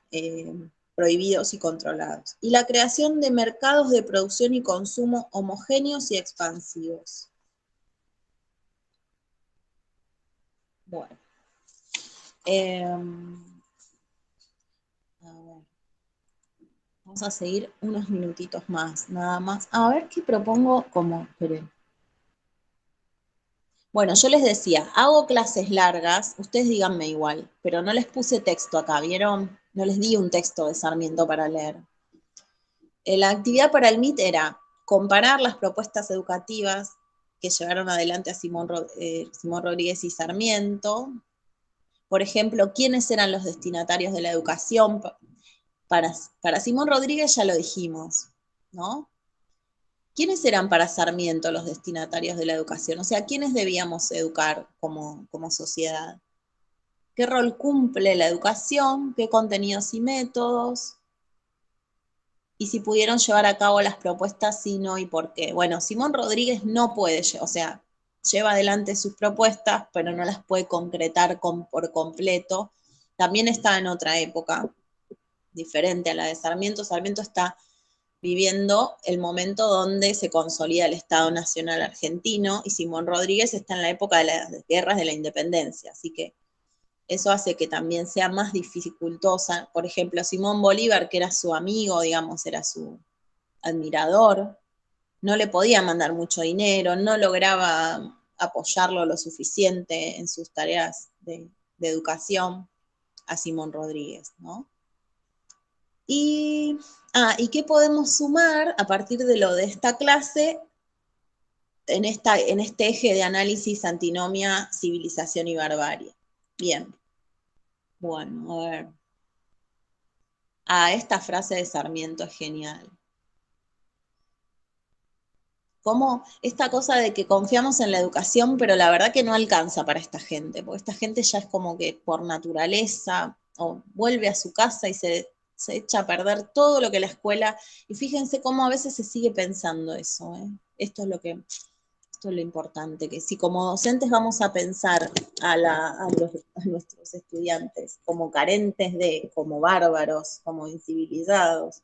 prohibidos y controlados. Y la creación de mercados de producción y consumo homogéneos y expansivos. Bueno. A ver. Vamos a seguir unos minutitos más, nada más. A ver qué propongo como... Esperen. Bueno, yo les decía, hago clases largas, ustedes díganme igual, pero no les puse texto acá, ¿vieron? No les di un texto de Sarmiento para leer. La actividad para el MIT era comparar las propuestas educativas que llevaron adelante a Simón Rodríguez y Sarmiento. Por ejemplo, ¿quiénes eran los destinatarios de la educación? Para Simón Rodríguez ya lo dijimos, ¿no? ¿Quiénes eran para Sarmiento los destinatarios de la educación? O sea, ¿quiénes debíamos educar como sociedad? ¿Qué rol cumple la educación? ¿Qué contenidos y métodos? Y si pudieron llevar a cabo las propuestas, sí, no y por qué. Bueno, Simón Rodríguez no puede, o sea, lleva adelante sus propuestas, pero no las puede concretar por completo. También está en otra época, diferente a la de Sarmiento. Sarmiento está viviendo el momento donde se consolida el Estado Nacional Argentino, y Simón Rodríguez está en la época de las guerras de la independencia, así que eso hace que también sea más dificultosa. Por ejemplo, Simón Bolívar, que era su amigo, digamos, era su admirador, no le podía mandar mucho dinero, no lograba apoyarlo lo suficiente en sus tareas de educación a Simón Rodríguez, ¿no? ¿Y qué podemos sumar a partir de lo de esta clase en este eje de análisis, antinomia, civilización y barbarie? Bien. Bueno, a ver. Esta frase de Sarmiento es genial. Como esta cosa de que confiamos en la educación, pero la verdad que no alcanza para esta gente, porque esta gente ya es como que por naturaleza, o vuelve a su casa y se echa a perder todo lo que la escuela, y fíjense cómo a veces se sigue pensando eso, ¿eh? Esto es lo importante, que si como docentes vamos a pensar a nuestros estudiantes como carentes de, como bárbaros, como incivilizados.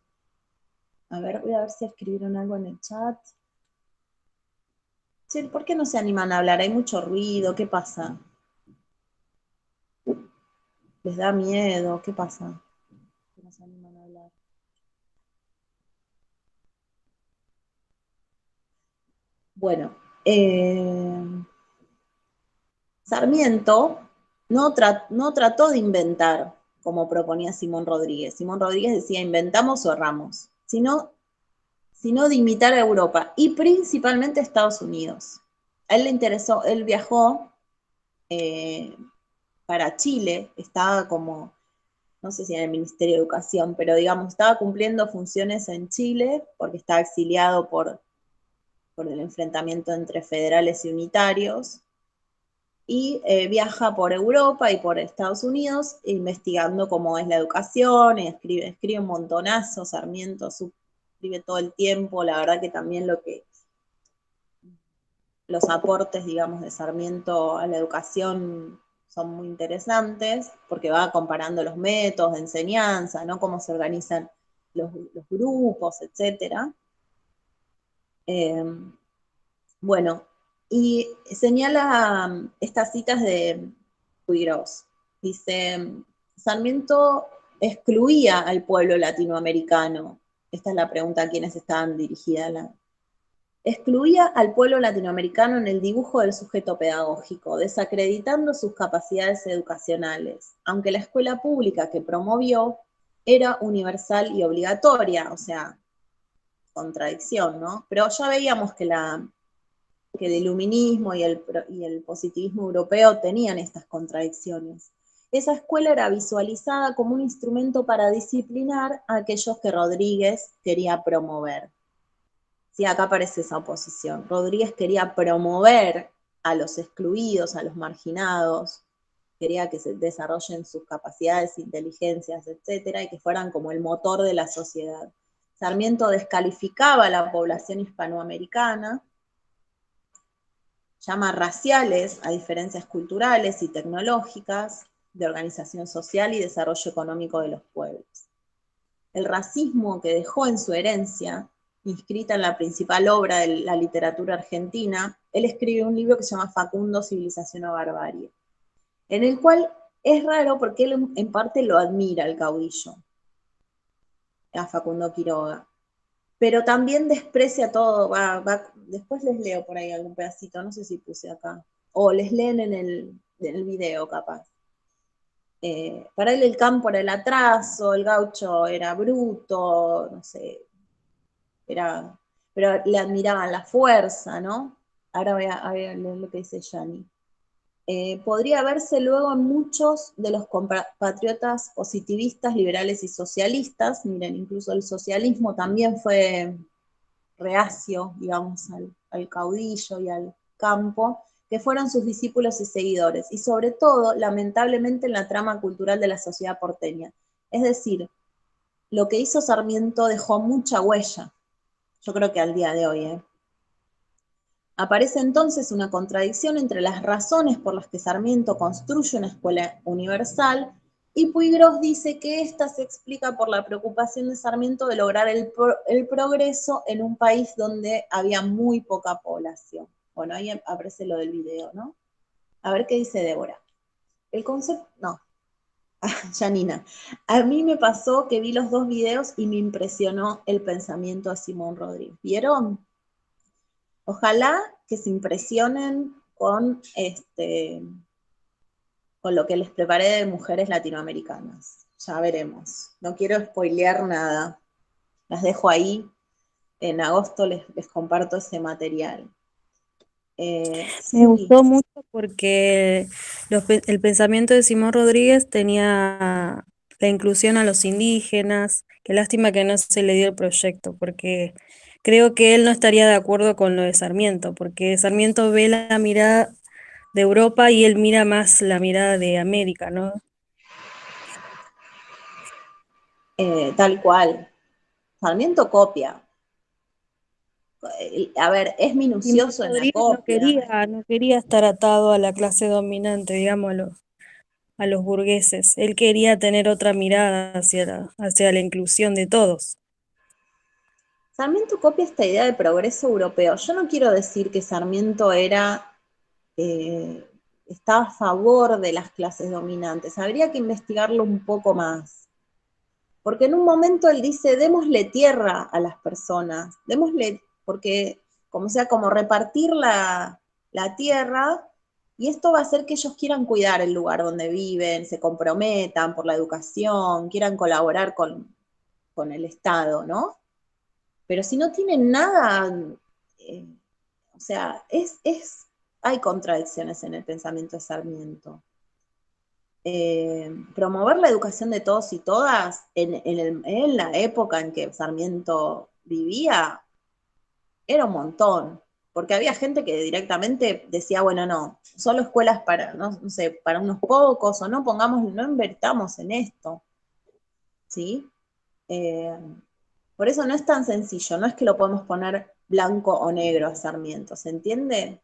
A ver, voy a ver si escribieron algo en el chat. Che, ¿por qué no se animan a hablar? Hay mucho ruido, ¿qué pasa? ¿Les da miedo? ¿Qué pasa? ¿Por qué no se animan a hablar? Bueno, Sarmiento no trató de inventar como proponía Simón Rodríguez. Simón Rodríguez decía, inventamos o erramos, sino de imitar a Europa y principalmente a Estados Unidos. A él le interesó, él viajó para Chile, estaba como, no sé si en el Ministerio de Educación, pero digamos, estaba cumpliendo funciones en Chile porque estaba exiliado por el enfrentamiento entre federales y unitarios, y viaja por Europa y por Estados Unidos investigando cómo es la educación, y escribe un montonazo, Sarmiento escribe todo el tiempo, la verdad que también los aportes, digamos, de Sarmiento a la educación son muy interesantes, porque va comparando los métodos de enseñanza, ¿no? Cómo se organizan los grupos, etc. Bueno, y señala estas citas de Puigros. Dice, Sarmiento excluía al pueblo latinoamericano. Esta es la pregunta a quienes estaban dirigidas. Excluía al pueblo latinoamericano en el dibujo del sujeto pedagógico, desacreditando sus capacidades educacionales, aunque la escuela pública que promovió era universal y obligatoria, o sea, contradicción, ¿no? Pero ya veíamos que el iluminismo y el positivismo europeo tenían estas contradicciones. Esa escuela era visualizada como un instrumento para disciplinar a aquellos que Rodríguez quería promover. Sí, acá aparece esa oposición. Rodríguez quería promover a los excluidos, a los marginados, quería que se desarrollen sus capacidades, inteligencias, etcétera, y que fueran como el motor de la sociedad. Sarmiento descalificaba a la población hispanoamericana, llama raciales a diferencias culturales y tecnológicas, de organización social y desarrollo económico de los pueblos. El racismo que dejó en su herencia, inscrita en la principal obra de la literatura argentina, él escribe un libro que se llama Facundo, Civilización o Barbarie, en el cual es raro porque él en parte lo admira el caudillo, a Facundo Quiroga, pero también desprecia todo, después les leo por ahí algún pedacito, no sé si puse acá, o les leen en el video capaz. Para él el campo era el atraso, el gaucho era bruto, no sé, pero le admiraban la fuerza, ¿no? Ahora voy a leer lo que dice Yani. Podría verse luego en muchos de los compatriotas positivistas, liberales y socialistas. Miren, incluso el socialismo también fue reacio, digamos, al caudillo y al campo, que fueron sus discípulos y seguidores, y sobre todo, lamentablemente, en la trama cultural de la sociedad porteña. Es decir, lo que hizo Sarmiento dejó mucha huella, yo creo que al día de hoy, Aparece entonces una contradicción entre las razones por las que Sarmiento construye una escuela universal y Puigros dice que esta se explica por la preocupación de Sarmiento de lograr el progreso en un país donde había muy poca población. Bueno, ahí aparece lo del video, ¿no? A ver qué dice Débora. El concepto, no, Janina. A mí me pasó que vi los dos videos y me impresionó el pensamiento de Simón Rodríguez. ¿Vieron? Ojalá que se impresionen con lo que les preparé de mujeres latinoamericanas. Ya veremos. No quiero spoilear nada. Las dejo ahí. En agosto les comparto ese material. Me Sí, gustó mucho porque el pensamiento de Simón Rodríguez tenía la inclusión a los indígenas. Qué lástima que no se le dio el proyecto, porque creo que él no estaría de acuerdo con lo de Sarmiento, porque Sarmiento ve la mirada de Europa y él mira más la mirada de América, ¿no? tal cual. Sarmiento copia. A ver, es Simón minucioso en la Rodríguez copia. no quería estar atado a la clase dominante, digamos, a los burgueses. Él quería tener otra mirada hacia la inclusión de todos. Sarmiento copia esta idea de progreso europeo. Yo no quiero decir que Sarmiento estaba a favor de las clases dominantes. Habría que investigarlo un poco más. Porque en un momento él dice, démosle tierra a las personas, porque como sea, como repartir la tierra, y esto va a hacer que ellos quieran cuidar el lugar donde viven, se comprometan por la educación, quieran colaborar con el Estado, ¿no? Pero si no tienen nada, o sea, hay contradicciones en el pensamiento de Sarmiento. Promover la educación de todos y todas en la época en que Sarmiento vivía era un montón, porque había gente que directamente decía, bueno, no, solo escuelas para, no sé, para unos pocos, o no invertamos en esto, ¿sí? Por eso no es tan sencillo, no es que lo podemos poner blanco o negro a Sarmiento, ¿se entiende?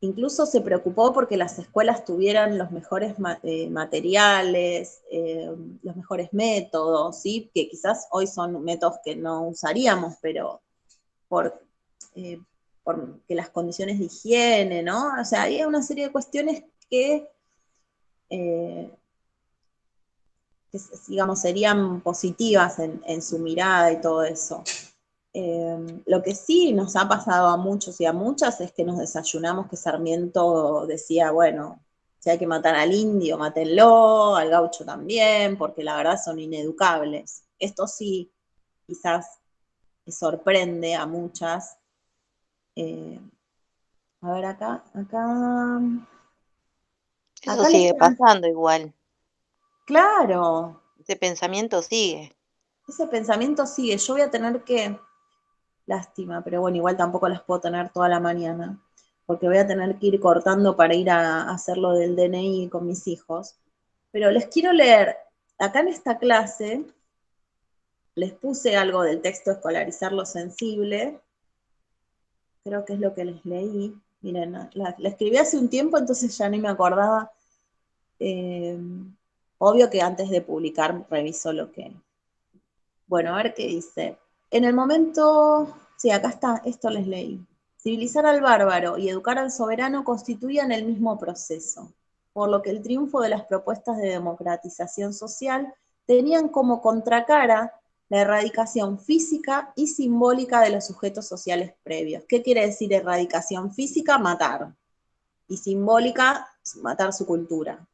incluso se preocupó porque las escuelas tuvieran los mejores materiales, los mejores métodos, ¿sí? Que quizás hoy son métodos que no usaríamos, pero por que las condiciones de higiene, ¿no? O sea, había una serie de cuestiones que digamos, serían positivas en su mirada y todo eso. Lo que sí nos ha pasado a muchos y a muchas es que nos desayunamos que Sarmiento decía, bueno, si hay que matar al indio, mátenlo, al gaucho también, porque la verdad son ineducables. Esto sí, quizás sorprende a muchas. A ver, Eso acá les sigue pasando igual. claro, Ese pensamiento sigue. ese pensamiento sigue. Yo voy a tener que, lástima, pero bueno, igual tampoco las puedo tener toda la mañana, porque voy a tener que ir cortando para ir a hacer lo del DNI con mis hijos. Pero les quiero leer, acá en esta clase, les puse algo del texto Escolarizar lo Sensible, creo que es lo que les leí. Miren, la escribí hace un tiempo, entonces ya ni me acordaba. Obvio que antes de publicar reviso lo que... Bueno, a ver qué dice. En el momento... Sí, acá está, esto les leí. Civilizar al bárbaro y educar al soberano constituían el mismo proceso, por lo que el triunfo de las propuestas de democratización social tenían como contracara la erradicación física y simbólica de los sujetos sociales previos. ¿Qué quiere decir erradicación física? Matar. Y simbólica, matar su cultura,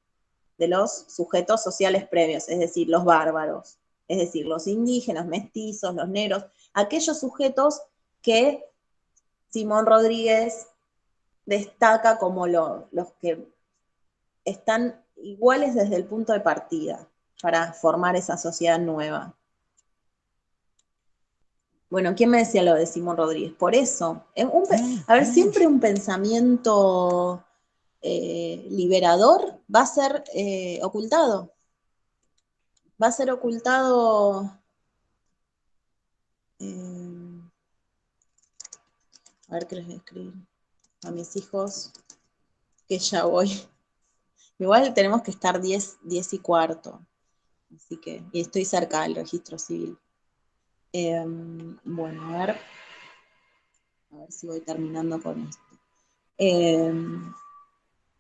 de los sujetos sociales previos, es decir, los bárbaros, es decir, los indígenas, mestizos, los negros, aquellos sujetos que Simón Rodríguez destaca como los que están iguales desde el punto de partida para formar esa sociedad nueva. Bueno, ¿quién me decía lo de Simón Rodríguez? Por eso, a ver, siempre un pensamiento liberador va a ser ocultado. Va a ser ocultado. A ver qué les voy a escribir a mis hijos, que ya voy. Igual tenemos que estar 10 y cuarto. Así que, y estoy cerca del registro civil. Bueno, a ver si voy terminando con esto.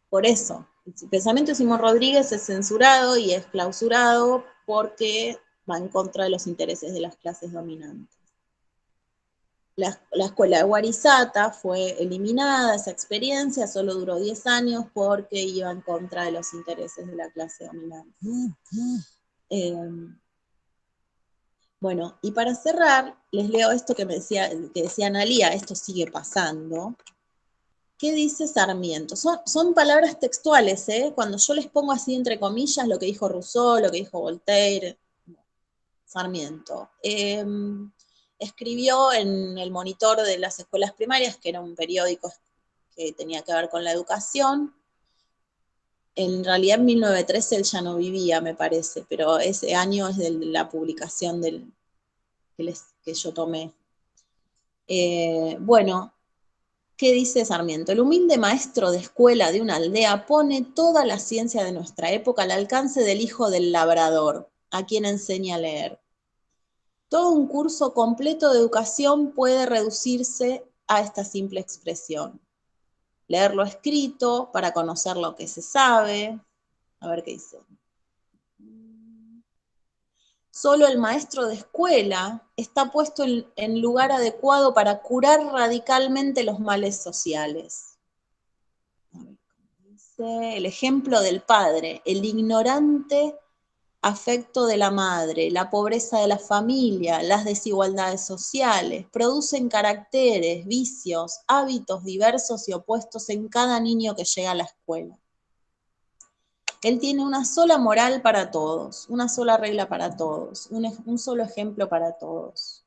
Por eso, el pensamiento de Simón Rodríguez es censurado y es clausurado porque va en contra de los intereses de las clases dominantes. La escuela de Guarizata fue eliminada, esa experiencia solo duró 10 años porque iba en contra de los intereses de la clase dominante. Bueno, y para cerrar, les leo esto que decía Analía, esto sigue pasando. ¿Qué dice Sarmiento? Son palabras textuales, ¿eh? Cuando yo les pongo así entre comillas lo que dijo Rousseau, lo que dijo Voltaire, Sarmiento. Escribió en El Monitor de las Escuelas Primarias, que era un periódico que tenía que ver con la educación. En realidad en 1913 él ya no vivía, me parece, pero ese año es de la publicación que yo tomé. Bueno, ¿qué dice Sarmiento? El humilde maestro de escuela de una aldea pone toda la ciencia de nuestra época al alcance del hijo del labrador, a quien enseña a leer. Todo un curso completo de educación puede reducirse a esta simple expresión. Leer lo escrito para conocer lo que se sabe. A ver qué dice. Solo el maestro de escuela está puesto en lugar adecuado para curar radicalmente los males sociales. Dice, el ejemplo del padre, el ignorante afecto de la madre, la pobreza de la familia, las desigualdades sociales, producen caracteres, vicios, hábitos diversos y opuestos en cada niño que llega a la escuela. Él tiene una sola moral para todos, una sola regla para todos, un solo ejemplo para todos.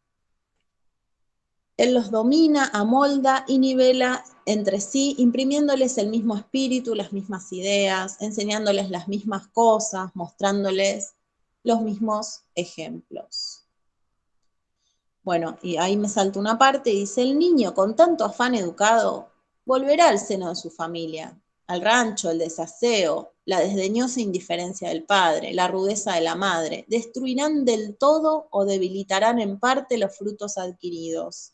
Él los domina, amolda y nivela entre sí, imprimiéndoles el mismo espíritu, las mismas ideas, enseñándoles las mismas cosas, mostrándoles los mismos ejemplos. Bueno, y ahí me salta una parte y dice, el niño con tanto afán educado volverá al seno de su familia, al rancho, el desaseo, la desdeñosa indiferencia del padre, la rudeza de la madre, destruirán del todo o debilitarán en parte los frutos adquiridos.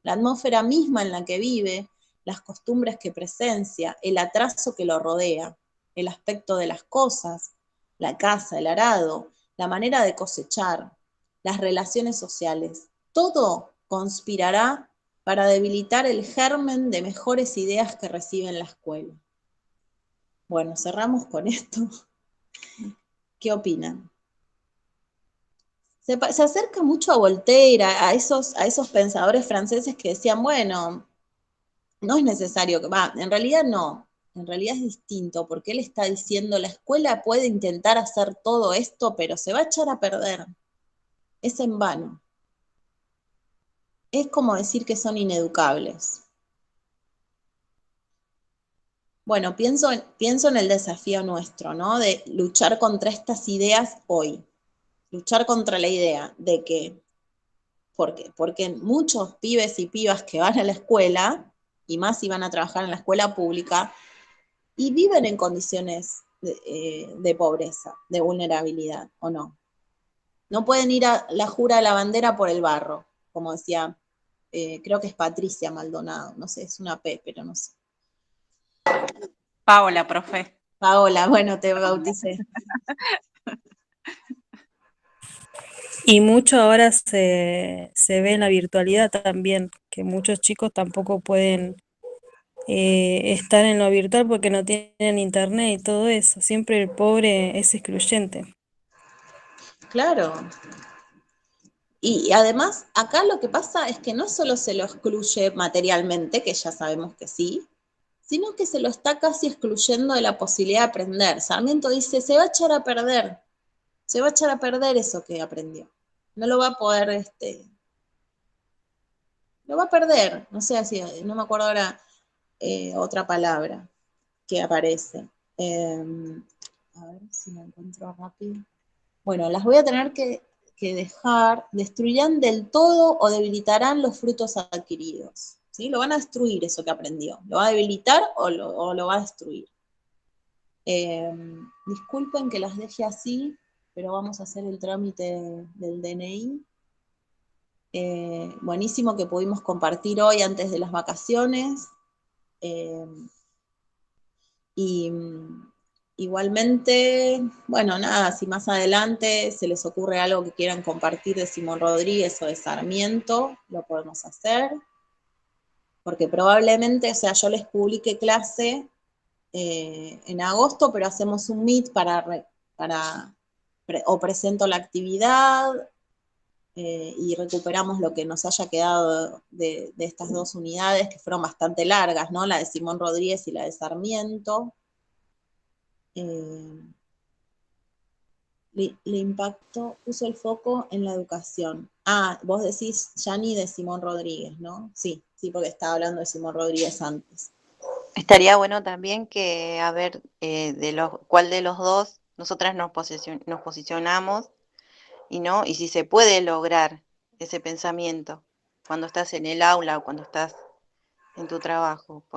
La atmósfera misma en la que vive, las costumbres que presencia, el atraso que lo rodea, el aspecto de las cosas, la casa, el arado, la manera de cosechar, las relaciones sociales, todo conspirará para debilitar el germen de mejores ideas que recibe en la escuela. Bueno, cerramos con esto. ¿Qué opinan? Se acerca mucho a Voltaire, a esos pensadores franceses que decían, bueno, no es necesario que, en realidad no, en realidad es distinto, porque él está diciendo, la escuela puede intentar hacer todo esto, pero se va a echar a perder, es en vano. Es como decir que son ineducables. Bueno, pienso en el desafío nuestro, ¿no? De luchar contra estas ideas hoy, luchar contra la idea de que, porque muchos pibes y pibas que van a la escuela, y más si van a trabajar en la escuela pública, y viven en condiciones de pobreza, de vulnerabilidad, ¿o no? No pueden ir a la jura de la bandera por el barro, como decía, creo que es Patricia Maldonado, no sé, es una P, pero no sé. Paola, profe. Paola, bueno, te bauticé. Y mucho ahora se ve en la virtualidad también, que muchos chicos tampoco pueden estar en lo virtual porque no tienen internet y todo eso. Siempre el pobre es excluyente. Claro. Y además, acá lo que pasa es que no solo se lo excluye materialmente, que ya sabemos que sí, sino que se lo está casi excluyendo de la posibilidad de aprender. Sarmiento dice, se va a echar a perder, se va a echar a perder eso que aprendió. No lo va a poder, lo va a perder. No sé, no me acuerdo ahora otra palabra que aparece. A ver si la encuentro rápido. Bueno, las voy a tener que dejar, destruirán del todo o debilitarán los frutos adquiridos. ¿Sí? Lo van a destruir eso que aprendió. ¿Lo va a debilitar o lo va a destruir? Disculpen que las deje así, pero vamos a hacer el trámite del DNI. Buenísimo que pudimos compartir hoy antes de las vacaciones. Y igualmente, bueno, nada, si más adelante se les ocurre algo que quieran compartir de Simón Rodríguez o de Sarmiento, lo podemos hacer, porque probablemente, o sea, yo les publique clase en agosto, pero hacemos un meet o presento la actividad y recuperamos lo que nos haya quedado de estas dos unidades, que fueron bastante largas, ¿no? La de Simón Rodríguez y la de Sarmiento. Le impactó, puso el foco en la educación. Ah, vos decís Yani de Simón Rodríguez, ¿no? Sí, porque estaba hablando de Simón Rodríguez antes. Estaría bueno también que a ver cuál de los dos nosotras nos posicionamos y si se puede lograr ese pensamiento cuando estás en el aula o cuando estás en tu trabajo.